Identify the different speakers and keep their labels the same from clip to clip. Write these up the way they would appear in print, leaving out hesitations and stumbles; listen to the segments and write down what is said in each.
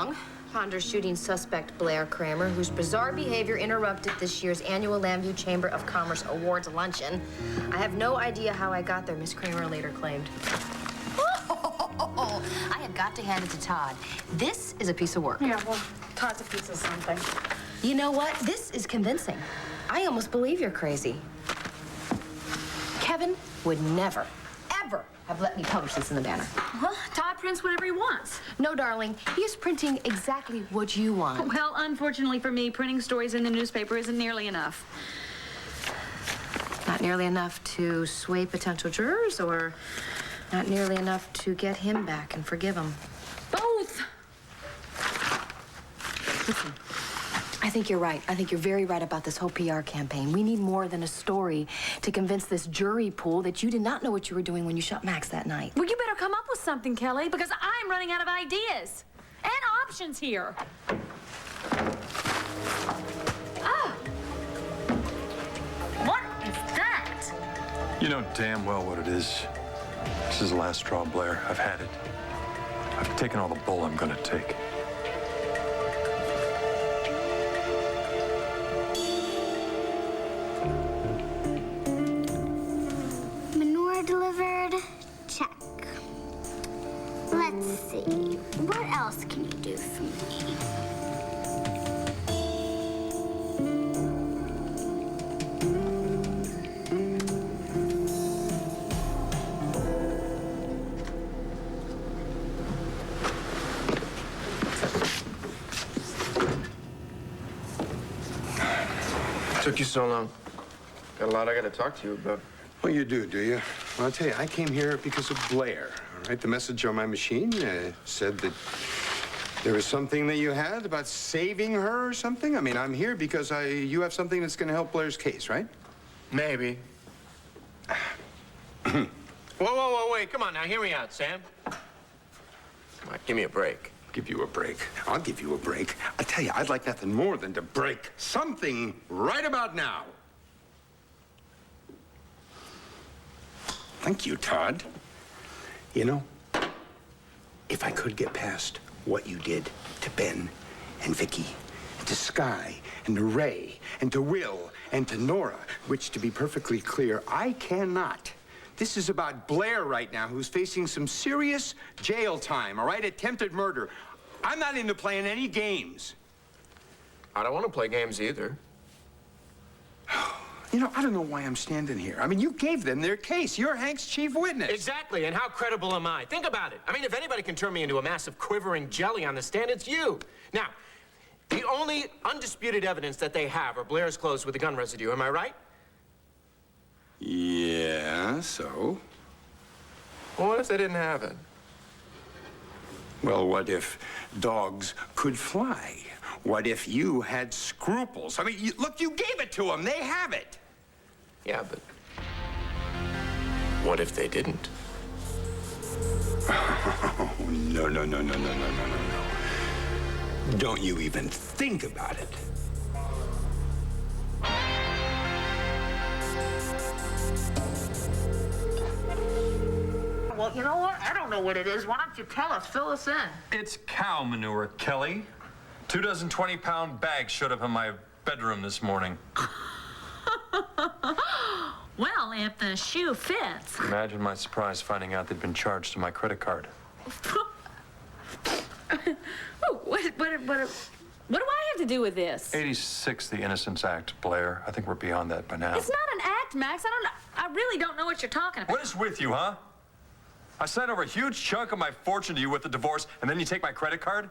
Speaker 1: wrong. Ponder shooting suspect Blair Kramer, whose bizarre behavior interrupted this year's annual Lambview Chamber of Commerce Awards luncheon. I have no idea how I got there, Miss Kramer later claimed. Oh, I have got to hand it to Todd. This is a piece of work.
Speaker 2: Yeah, well, Todd's a piece of something.
Speaker 1: You know what? This is convincing. I almost believe you're crazy. Kevin would never, ever have let me publish this in the Banner.
Speaker 2: Well, Todd prints whatever he wants.
Speaker 1: No, darling. He is printing exactly what you want.
Speaker 2: Well, unfortunately for me, printing stories in the newspaper isn't nearly enough.
Speaker 1: Not nearly enough to sway potential jurors, or not nearly enough to get him back and forgive him?
Speaker 2: Both!
Speaker 1: Listen, I think you're right. I think you're very right about this whole PR campaign. We need more than a story to convince this jury pool that you did not know what you were doing when you shot Max that night.
Speaker 2: Well, you better come up with something, Kelly, because I'm running out of ideas and options here. Oh! What is that?
Speaker 3: You know damn well what it is. This is the last straw, Blair. I've had it. I've taken all the bull I'm gonna take.
Speaker 4: Manure delivered. Check. Let's see. What else can you do for me?
Speaker 5: Took you so long. Got a lot I got to talk to you about.
Speaker 6: Well, you do you? Well, I'll tell you, I came here because of Blair, all right? The message on my machine said that there was something that you had about saving her or something. I mean, I'm here because you have something that's going to help Blair's case, right?
Speaker 5: Maybe. Whoa, wait. Come on now, hear me out, Sam. Come on, give me a break.
Speaker 6: Give you a break. I'll give you a break. I tell you, I'd like nothing more than to break something right about now. Thank you, Todd. You know, if I could get past what you did to Ben and Vicky, and to Sky, and to Ray, and to Will, and to Nora, which, to be perfectly clear, I cannot. This is about Blair right now, who's facing some serious jail time, all right? Attempted murder. I'm not into playing any games.
Speaker 5: I don't want to play games either.
Speaker 6: You know, I don't know why I'm standing here. I mean, you gave them their case. You're Hank's chief witness.
Speaker 5: Exactly, and how credible am I? Think about it. I mean, if anybody can turn me into a massive quivering jelly on the stand, it's you. Now, the only undisputed evidence that they have are Blair's clothes with the gun residue. Am I right?
Speaker 6: Yeah, so?
Speaker 5: Well, what if they didn't have it?
Speaker 6: Well, what if dogs could fly? What if you had scruples? I mean, look, you gave it to them. They have it.
Speaker 5: Yeah, but what if they didn't?
Speaker 6: Oh, no. Don't you even think about it.
Speaker 7: Well, you know what? I don't know what it is. Why don't you tell us? Fill us in.
Speaker 3: It's cow manure, Kelly. 2 dozen 20-pound bags showed up in my bedroom this morning.
Speaker 2: Well, if the shoe fits.
Speaker 3: Imagine my surprise finding out they'd been charged to my credit card.
Speaker 2: What do I have to do with this?
Speaker 3: 86, the Innocence Act, Blair. I think we're beyond that by now.
Speaker 2: It's not an act, Max. I really don't know what you're talking about.
Speaker 3: What is with you, huh? I sent over a huge chunk of my fortune to you with the divorce, and then you take my credit card?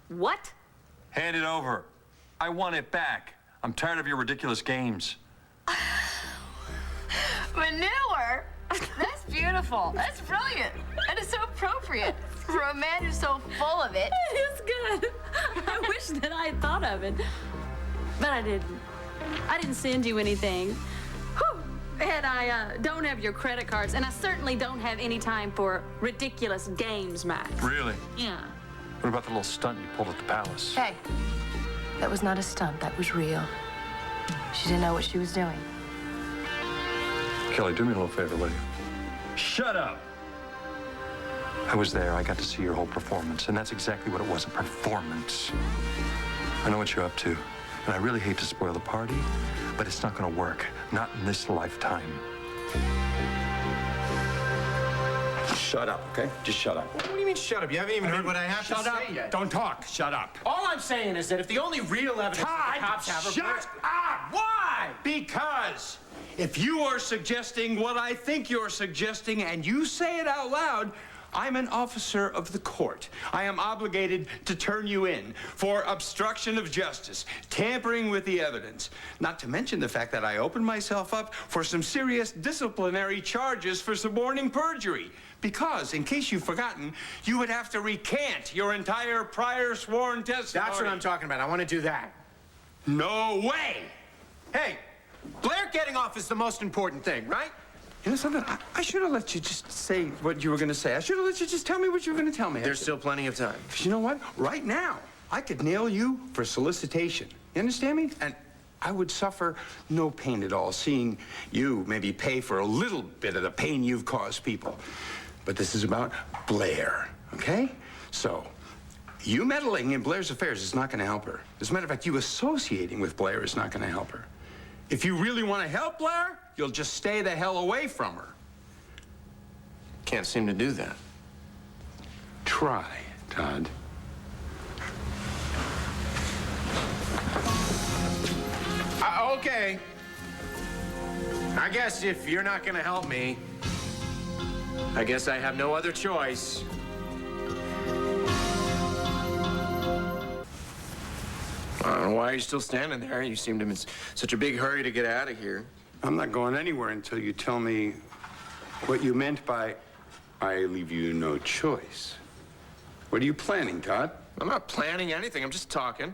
Speaker 2: What?
Speaker 3: Hand it over. I want it back. I'm tired of your ridiculous games.
Speaker 1: Manure? That's beautiful. That's brilliant. And it's so appropriate for a man who's so full of it.
Speaker 2: It's good. I wish that I had thought of it. But I didn't. I didn't send you anything. Whew. And I don't have your credit cards, and I certainly don't have any time for ridiculous games, Max.
Speaker 3: Really?
Speaker 2: Yeah.
Speaker 3: What about the little stunt you pulled at the palace?
Speaker 1: Hey, that was not a stunt. That was real. She didn't know what she was doing.
Speaker 3: Kelly, do me a little favor, will you? Shut up! I was there. I got to see your whole performance, and that's exactly what it was, a performance. I know what you're up to, and I really hate to spoil the party, but it's not going to work. Not in this lifetime.
Speaker 6: Shut up, okay? Just shut up.
Speaker 5: What do you mean, shut up? You haven't even heard what I have to say yet.
Speaker 6: Don't talk. Shut up.
Speaker 5: All I'm saying is that if the only real evidence that the cops have...
Speaker 6: Shut up!
Speaker 5: Why?
Speaker 6: Because if you are suggesting what I think you're suggesting and you say it out loud, I'm an officer of the court. I am obligated to turn you in for obstruction of justice, tampering with the evidence, not to mention the fact that I opened myself up for some serious disciplinary charges for suborning perjury. Because, in case you've forgotten, you would have to recant your entire prior sworn testimony.
Speaker 5: That's what I'm talking about. I want to do that.
Speaker 6: No way!
Speaker 5: Hey, Blair getting off is the most important thing, right?
Speaker 6: You know something? I should have let you just say what you were going to say. I should have let you just tell me what you were going to tell me.
Speaker 5: There's still plenty of time.
Speaker 6: You know what? Right now, I could nail you for solicitation. You understand me? And I would suffer no pain at all, seeing you maybe pay for a little bit of the pain you've caused people. But this is about Blair, okay? So, you meddling in Blair's affairs is not going to help her. As a matter of fact, you associating with Blair is not going to help her. If you really want to help Blair, you'll just stay the hell away from her.
Speaker 5: Can't seem to do that.
Speaker 6: Try, Todd.
Speaker 5: Okay. I guess if you're not going to help me, I guess I have no other choice. I don't know why you're still standing there. You seem to be in such a big hurry to get out of here.
Speaker 6: I'm not going anywhere until you tell me what you meant by, I leave you no choice. What are you planning, Todd?
Speaker 5: I'm not planning anything. I'm just talking.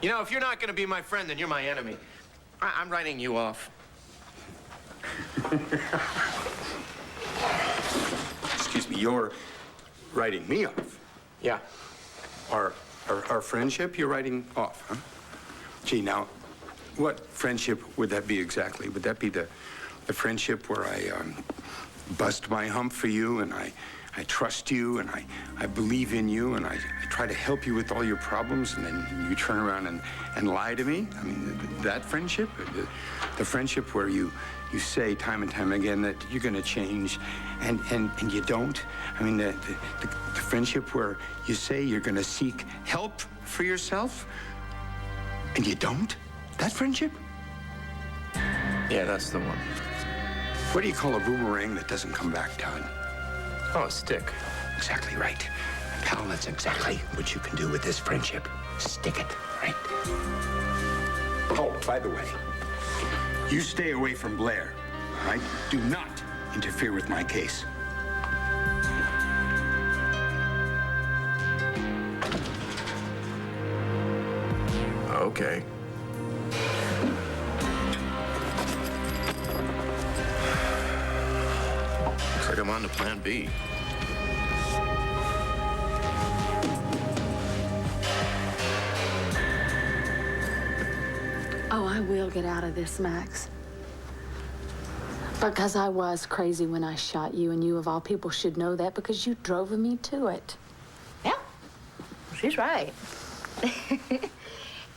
Speaker 5: You know, if you're not going to be my friend, then you're my enemy. I'm writing you off.
Speaker 6: Excuse me, you're writing me off?
Speaker 5: Yeah.
Speaker 6: Our friendship you're writing off, huh? Gee, now, what friendship would that be exactly? Would that be the friendship where I bust my hump for you and I trust you and I believe in you and I try to help you with all your problems and then you turn around and lie to me? I mean, that friendship? The friendship where you say time and time again that you're going to change and you don't? I mean, the friendship where you say you're going to seek help for yourself and you don't? That friendship?
Speaker 5: Yeah, that's the one.
Speaker 6: What do you call a boomerang that doesn't come back, Todd?
Speaker 5: Oh, a stick.
Speaker 6: Exactly right. Pal, that's exactly what you can do with this friendship. Stick it, right? Oh, by the way, you stay away from Blair, all right? Do not interfere with my case.
Speaker 5: Okay. Looks like I'm on to plan B.
Speaker 2: Oh, I will get out of this, Max. Because I was crazy when I shot you, and you of all people should know that because you drove me to it.
Speaker 1: Yeah, she's right.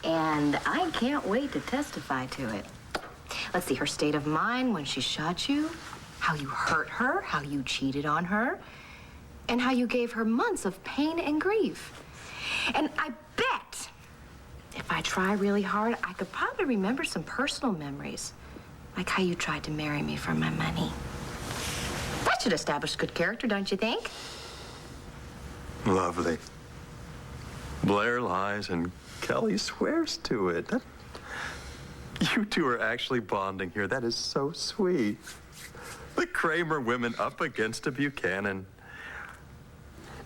Speaker 1: And I can't wait to testify to it. Let's see, her state of mind when she shot you, how you hurt her, how you cheated on her, and how you gave her months of pain and grief. And I bet if I try really hard, I could probably remember some personal memories, like how you tried to marry me for my money. That should establish good character, don't you think?
Speaker 3: Lovely. Blair lies and Kelly swears to it. You two are actually bonding here. That is so sweet. The Kramer women up against a Buchanan.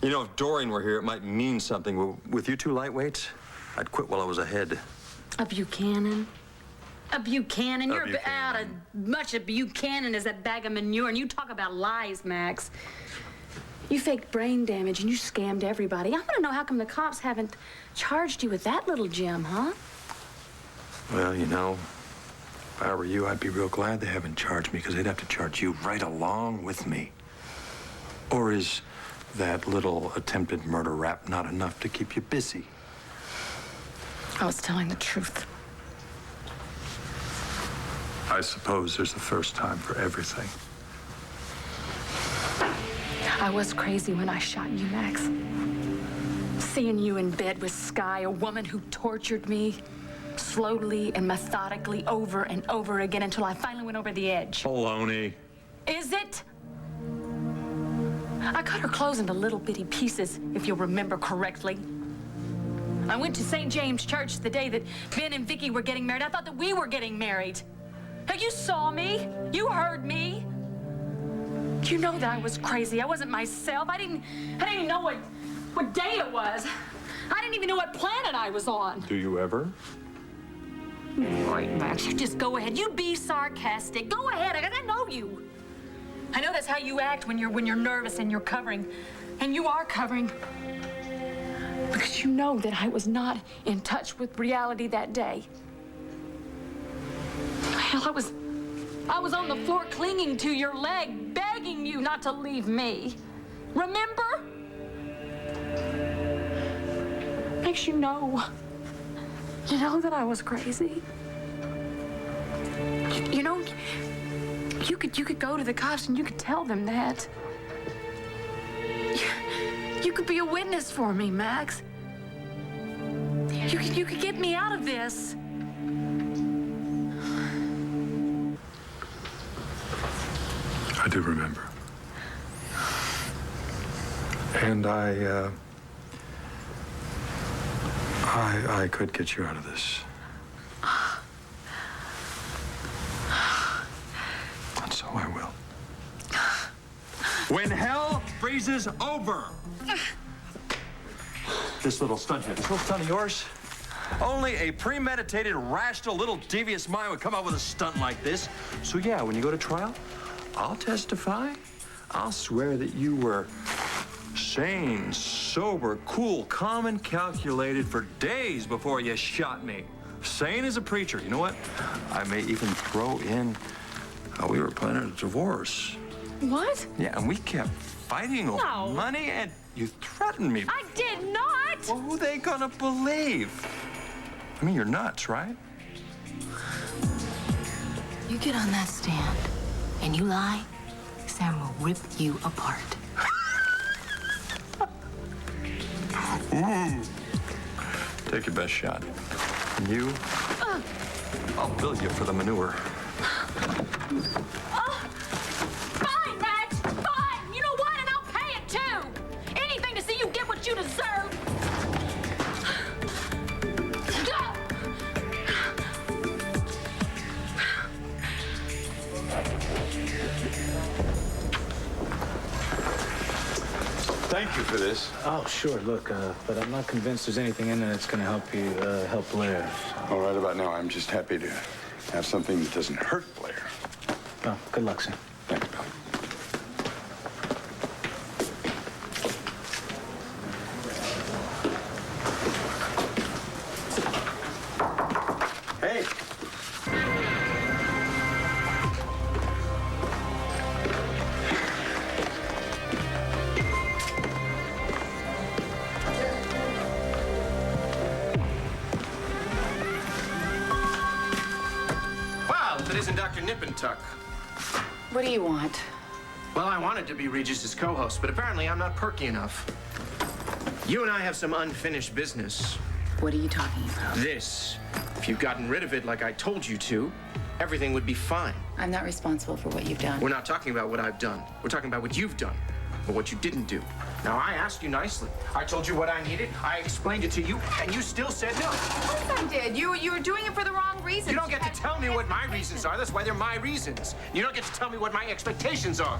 Speaker 3: You know, if Doreen were here, it might mean something. With you two lightweights, I'd quit while I was ahead.
Speaker 2: A Buchanan? A Buchanan? You're
Speaker 3: Buchanan.
Speaker 2: out of much of Buchanan as that bag of manure, and you talk about lies, Max. You faked brain damage and you scammed everybody. I want to know how come the cops haven't charged you with that little gem, huh?
Speaker 3: Well, you know, if I were you, I'd be real glad they haven't charged me because they'd have to charge you right along with me. Or is that little attempted murder rap not enough to keep you busy?
Speaker 2: I was telling the truth.
Speaker 3: I suppose there's a first time for everything.
Speaker 2: I was crazy when I shot you, Max. Seeing you in bed with Sky, a woman who tortured me slowly and methodically over and over again until I finally went over the edge.
Speaker 3: Baloney.
Speaker 2: Is it? I cut her clothes into little bitty pieces, if you'll remember correctly. I went to St. James Church the day that Ben and Vicky were getting married. I thought that we were getting married. Now, you saw me. You heard me. You know that I was crazy. I wasn't myself. I didn't even know what day it was. I didn't even know what planet I was on.
Speaker 3: Do you ever?
Speaker 2: All right, Max, you just go ahead. You be sarcastic. Go ahead. I know you. I know that's how you act when you're nervous and you're covering. And you are covering. Because you know that I was not in touch with reality that day. Hell, I was on the floor clinging to your leg, begging you not to leave me. Remember? Makes you know that I was crazy. You know, you could go to the cops and you could tell them that. You could be a witness for me, Max. You could get me out of this.
Speaker 3: I do remember. And I could get you out of this. And so I will. When hell freezes over. This little stunt here, this little stunt of yours, only a premeditated, rational, little devious mind would come up with a stunt like this. So yeah, when you go to trial, I'll testify. I'll swear that you were sane, sober, cool, calm, and calculated for days before you shot me. Sane as a preacher. You know what? I may even throw in how we were planning a divorce.
Speaker 2: What?
Speaker 3: Yeah, and we kept fighting over money, and you threatened me.
Speaker 2: I did not.
Speaker 3: Well, who they gonna believe? I mean, you're nuts, right?
Speaker 1: You get on that stand and you lie, Sam will rip you apart.
Speaker 3: Take your best shot. And you, I'll bill you for the manure.
Speaker 2: Fine, Max. Fine. You know what? And I'll pay it too. Anything to see you get what you deserve.
Speaker 3: Thank you for this.
Speaker 8: Oh, sure. Look, but I'm not convinced there's anything in it that's going to help you, help Blair.
Speaker 6: All right about now, I'm just happy to have something that doesn't hurt Blair.
Speaker 8: Oh, good luck, Sam.
Speaker 6: Thanks, Bill. Hey.
Speaker 5: Well, if it isn't Dr. Nippentuck.
Speaker 1: What do you want?
Speaker 5: Well, I wanted to be Regis' co-host, but apparently I'm not perky enough. You and I have some unfinished business.
Speaker 1: What are you talking about?
Speaker 5: This. If you'd gotten rid of it like I told you to, everything would be fine.
Speaker 1: I'm not responsible for what you've done.
Speaker 5: We're not talking about what I've done. We're talking about what you've done, or what you didn't do. Now, I asked you nicely. I told you what I needed. I explained it to you, and you still said no.
Speaker 7: Of course I did. You were doing it for the wrong reasons.
Speaker 5: You don't get to tell me what my reasons are. That's why they're my reasons. You don't get to tell me what my expectations are.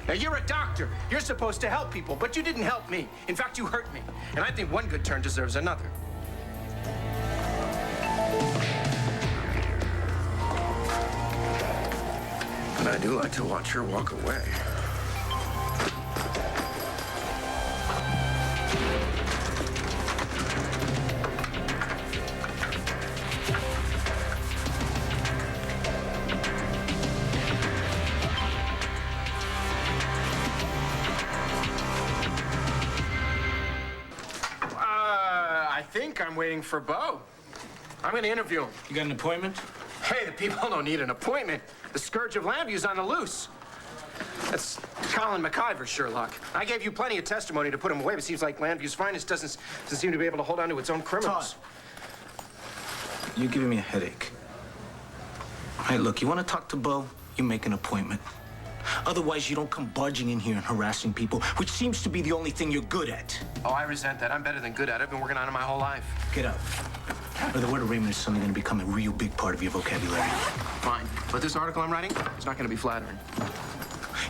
Speaker 5: Now, you're a doctor. You're supposed to help people, but you didn't help me. In fact, you hurt me. And I think one good turn deserves another. But I do like to watch her walk away. think I'm waiting for Bo. I'm going to interview him.
Speaker 8: You got an appointment?
Speaker 5: Hey, the people don't need an appointment. The scourge of Lambview's on the loose. That's Colin McIver, Sherlock. I gave you plenty of testimony to put him away, but it seems like Lambview's finest doesn't seem to be able to hold on to its own criminals.
Speaker 9: Todd, you're giving me a headache. All right, look, you want to talk to Bo? You make an appointment. Otherwise, you don't come barging in here and harassing people, which seems to be the only thing you're good at.
Speaker 5: Oh, I resent that. I'm better than good at it. I've been working on it my whole life.
Speaker 9: Get up. Or the word Raymond is suddenly going to become a real big part of your vocabulary.
Speaker 5: Fine. But this article I'm writing, it's not going to be flattering.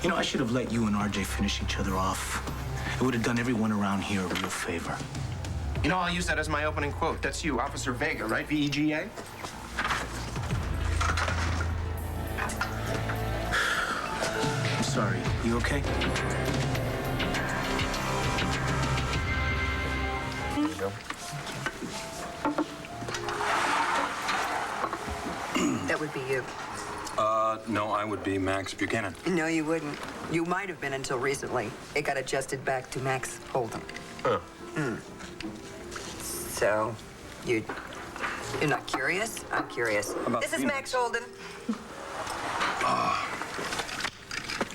Speaker 9: You know, I should have let you and RJ finish each other off. It would have done everyone around here a real favor.
Speaker 5: You know, I'll use that as my opening quote. That's you, Officer Vega, right? V-E-G-A?
Speaker 9: I'm sorry. You okay?
Speaker 3: There you go.
Speaker 10: That would be you.
Speaker 11: No, I would be Max Buchanan.
Speaker 10: No, you wouldn't. You might have been until recently. It got adjusted back to Max Holden.
Speaker 3: Huh.
Speaker 10: So, you're not curious? I'm curious. This is Max Holden.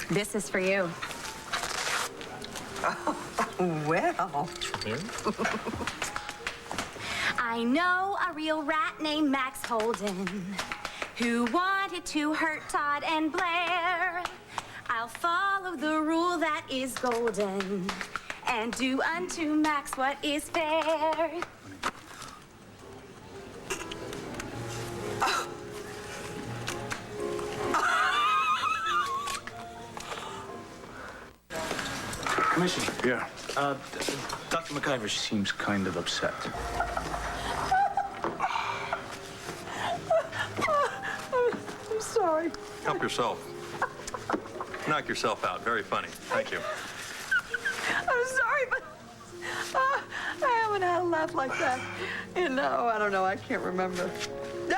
Speaker 7: This is for you.
Speaker 10: Oh, well.
Speaker 12: I know a real rat named Max Holden who wanted to hurt Todd and Blair. I'll follow the rule that is golden and do unto Max what is fair.
Speaker 9: Commissioner.
Speaker 6: Yeah.
Speaker 9: Dr. McIver seems kind of upset.
Speaker 10: I'm sorry.
Speaker 3: Help yourself. Knock yourself out. Very funny. Thank you.
Speaker 10: I'm sorry, but I haven't had a laugh like that in, I don't know, I can't remember. No!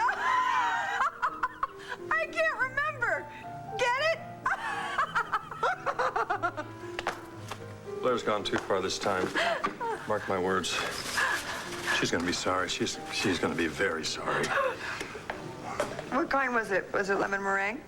Speaker 10: I can't remember! Get it?
Speaker 3: Blair's gone too far this time. Mark my words. She's gonna be sorry. She's gonna be very sorry.
Speaker 10: What kind was it? Was it lemon meringue?